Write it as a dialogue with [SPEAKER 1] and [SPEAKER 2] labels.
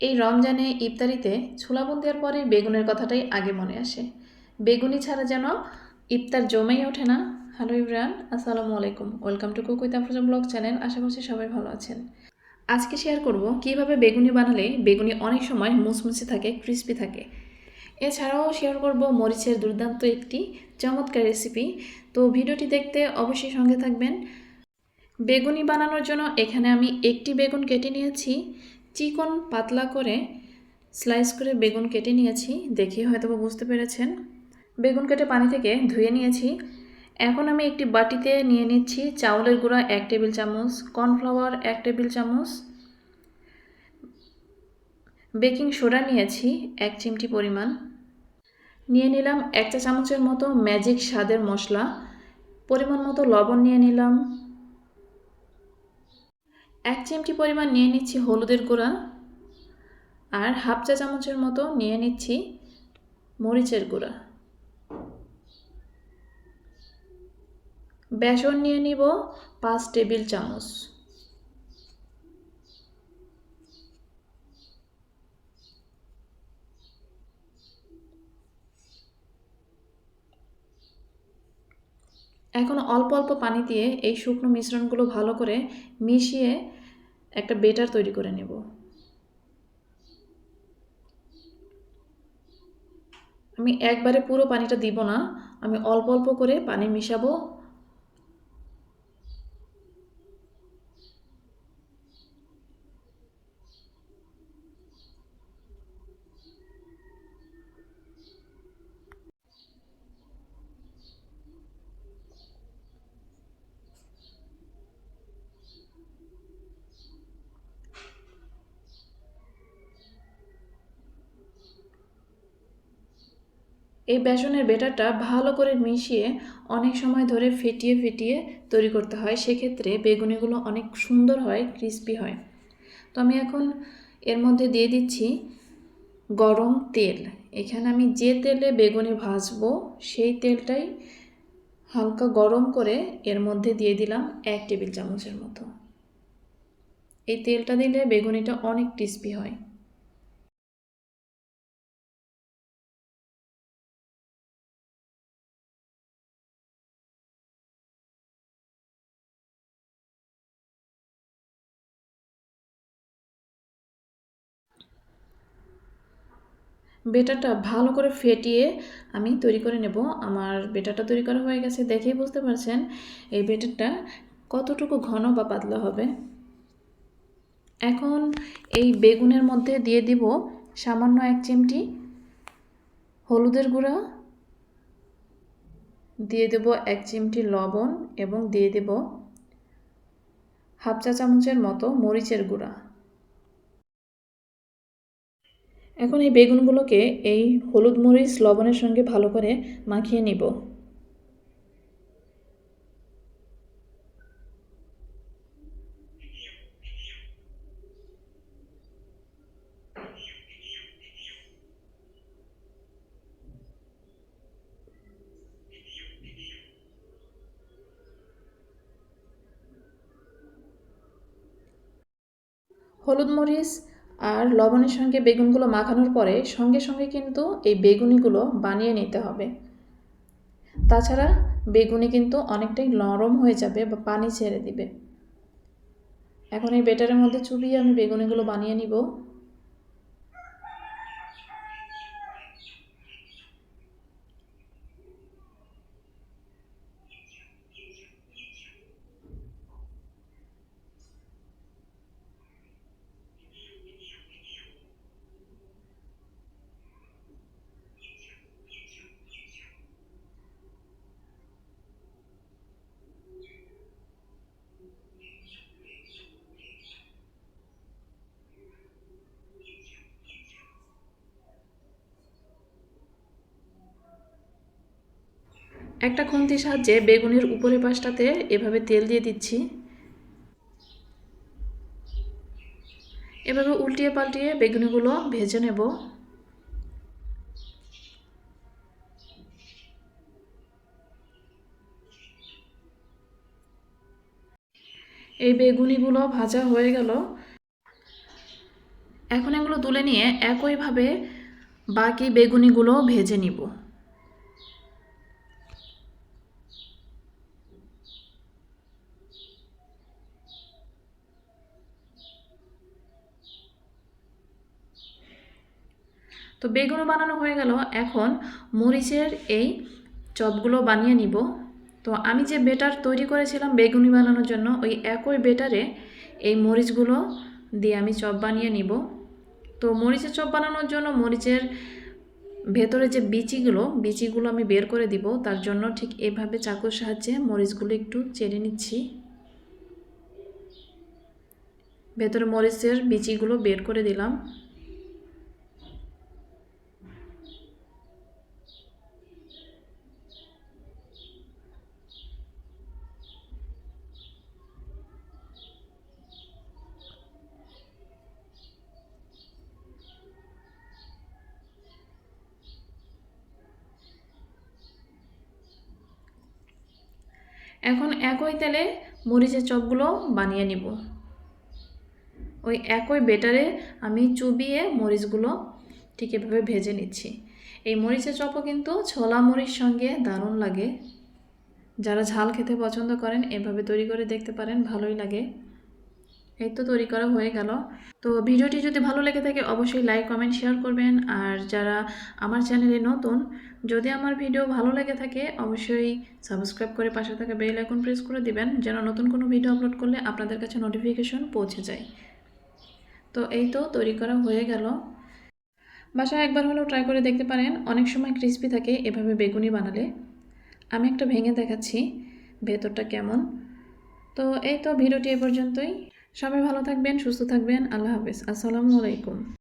[SPEAKER 1] এই রমজানে ইফতারিতে ছোলা বুন্দিয়ার পরে বেগুনের কথাটাই আগে মনে আসে। বেগুনি ছাড়া যেন ইফতার জমেই ওঠে না। হ্যালো ইব্রান, আসসালামু আলাইকুম। Welcome to cook with Afroza blog channel. আশা করছি সবাই ভালো আছেন। আজকে শেয়ার করব কিভাবে বেগুনি বানালে বেগুনি অনেক সময় মুচমুচে থাকে, ক্রিস্পি থাকে। এছাড়াও শেয়ার করব মরিচের দুর্দান্ত একটি চমৎকার রেসিপি। তো ভিডিওটি দেখতে অবশ্যই সঙ্গে থাকবেন। বেগুনি বানানোর জন্য এখানে আমি একটি বেগুন কেটে নিয়েছি। চিকন পাতলা করে স্লাইস করে বেগুন কেটে নিয়েছি, দেখে হয়তো বুঝতে পেরেছেন। বেগুন কেটে পানি থেকে ধুয়ে নিয়েছি। এখন আমি একটি বাটিতে নিয়ে নিচ্ছি চাউলের গুঁড়া 1 টেবিল চামচ, কর্নফ্লাওয়ার 1 টেবিল চামচ, বেকিং সোডা নিয়েছি 1 চিমটি পরিমাণ, নিয়ে নিলাম 1 চা চামচের মতো ম্যাজিক স্বাদের মশলা, পরিমাণ মতো লবণ নিয়ে নিলাম, 1 চিমটি পরিমাণ নিয়ে নিচ্ছি হলুদের গুঁড়া, আর হাফ চা চামচের মতো নিয়ে নিচ্ছি মরিচের গুঁড়া। বেসন নিয়ে নিব 5 টেবিল চামচ। এখন অল্প অল্প পানি দিয়ে এই শুকনো মিশ্রণগুলো ভালো করে মিশিয়ে একটা বেটার তৈরি করে নেব। আমি একবারে পুরো পানিটা দিব না, আমি অল্প অল্প করে পানি মিশাবো। এই বেসনের বেটারটা ভালো করে মিশিয়ে অনেক সময় ধরে ফেটিয়ে ফেটিয়ে তৈরি করতে হয়, সেক্ষেত্রে বেগুনিগুলো অনেক সুন্দর হয়, ক্রিস্পি হয়। তো আমি এখন এর মধ্যে দিয়ে দিচ্ছি গরম তেল। এখানে আমি যে তেলে বেগুনি ভাজবো সেই তেলটাই হালকা গরম করে এর মধ্যে দিয়ে দিলাম 1 টেবিল চামচের মতো। এই তেলটা দিলে বেগুনিটা অনেক ক্রিস্পি হয়। বেটারটা ভালো করে ফেটিয়ে আমি তৈরি করে নেব। আমার বেটারটা তৈরি করা হয়ে গেছে, দেখেই বুঝতে পারছেন এই বেটারটা কতটুকু ঘন বা পাতলা হবে। এখন এই বেগুনের মধ্যে দিয়ে দিব সামান্য 1 চিমটি হলুদের গুঁড়া, দিয়ে দেব 1 চিমটি লবণ এবং দিয়ে দেব হাফ চা চামচের মতো মরিচের গুঁড়া। এখন এই বেগুনগুলোকে এই হলুদ মরিচ লবণের সঙ্গে ভালো করে মাখিয়ে নিব। হলুদ মরিচ আর লবণের সঙ্গে বেগুনগুলো মাখানোর পরে সঙ্গে সঙ্গে কিন্তু এই বেগুনিগুলো বানিয়ে নিতে হবে, তাছাড়া বেগুনি কিন্তু অনেকটাই নরম হয়ে যাবে বা পানি ছেড়ে দিবে। এখন এই বেটারের মধ্যে চুবিয়ে আমি বেগুনিগুলো বানিয়ে নিব। একটা খুন্তির সাহায্যে বেগুনের উপরের পাশটাতে এভাবে তেল দিয়ে দিচ্ছি। এভাবে উল্টিয়ে পাল্টিয়ে বেগুনিগুলো ভেজে নেব। এই বেগুনিগুলো ভাজা হয়ে গেল। এখন এগুলো তুলে নিয়ে একইভাবে বাকি বেগুনিগুলো ভেজে নিব। তো বেগুনও বানানো হয়ে গেল। এখন মরিচের এই চপগুলো বানিয়ে নিব। তো আমি যে বেটার তৈরি করেছিলাম বেগুনি বানানোর জন্য, ওই একই বেটারে এই মরিচগুলো দিয়ে আমি চপ বানিয়ে নিব। তো মরিচের চপ বানানোর জন্য মরিচের ভেতরে যে বিচিগুলো আমি বের করে দিব। তার জন্য ঠিক এভাবে চাকুর সাহায্যে মরিচগুলো একটু চেড়ে নিচ্ছি। ভেতরে মরিচের বিচিগুলো বের করে দিলাম। এখন একই তেলে মরিচের চপগুলো বানিয়ে নিব। ওই একই বেটারে আমি চুবিয়ে মরিচগুলো ঠিক এভাবে ভেজে নিচ্ছি। এই মরিচের চপও কিন্তু ছোলা মরিচ সঙ্গে দারুণ লাগে। যারা ঝাল খেতে পছন্দ করেন এভাবে তৈরি করে দেখতে পারেন, ভালোই লাগে। এই তো তৈরি করা হয়ে গেল। তো ভিডিওটি যদি ভালো লেগে থাকে অবশ্যই লাইক কমেন্ট শেয়ার করবেন। আর যারা আমার চ্যানেলে নতুন, যদি আমার ভিডিও ভালো লেগে থাকে অবশ্যই সাবস্ক্রাইব করে পাশে থাকা বেল আইকন প্রেস করে দিবেন, যেন নতুন কোনো ভিডিও আপলোড করলে আপনাদের কাছে নোটিফিকেশন পৌঁছে যায়। তো এই তো তৈরি করা হয়ে গেল। বাসায় একবার হলেও ট্রাই করে দেখতে পারেন, অনেক সময় ক্রিস্পি থাকে এভাবে বেগুনি বানালে। আমি একটা ভেঙে দেখাচ্ছি ভেতরটা কেমন। তো এই তো ভিডিওটি এ পর্যন্তই। সবাই ভালো থাকবেন, সুস্থ থাকবেন। আল্লাহ হাফেজ। আসসালামু আলাইকুম।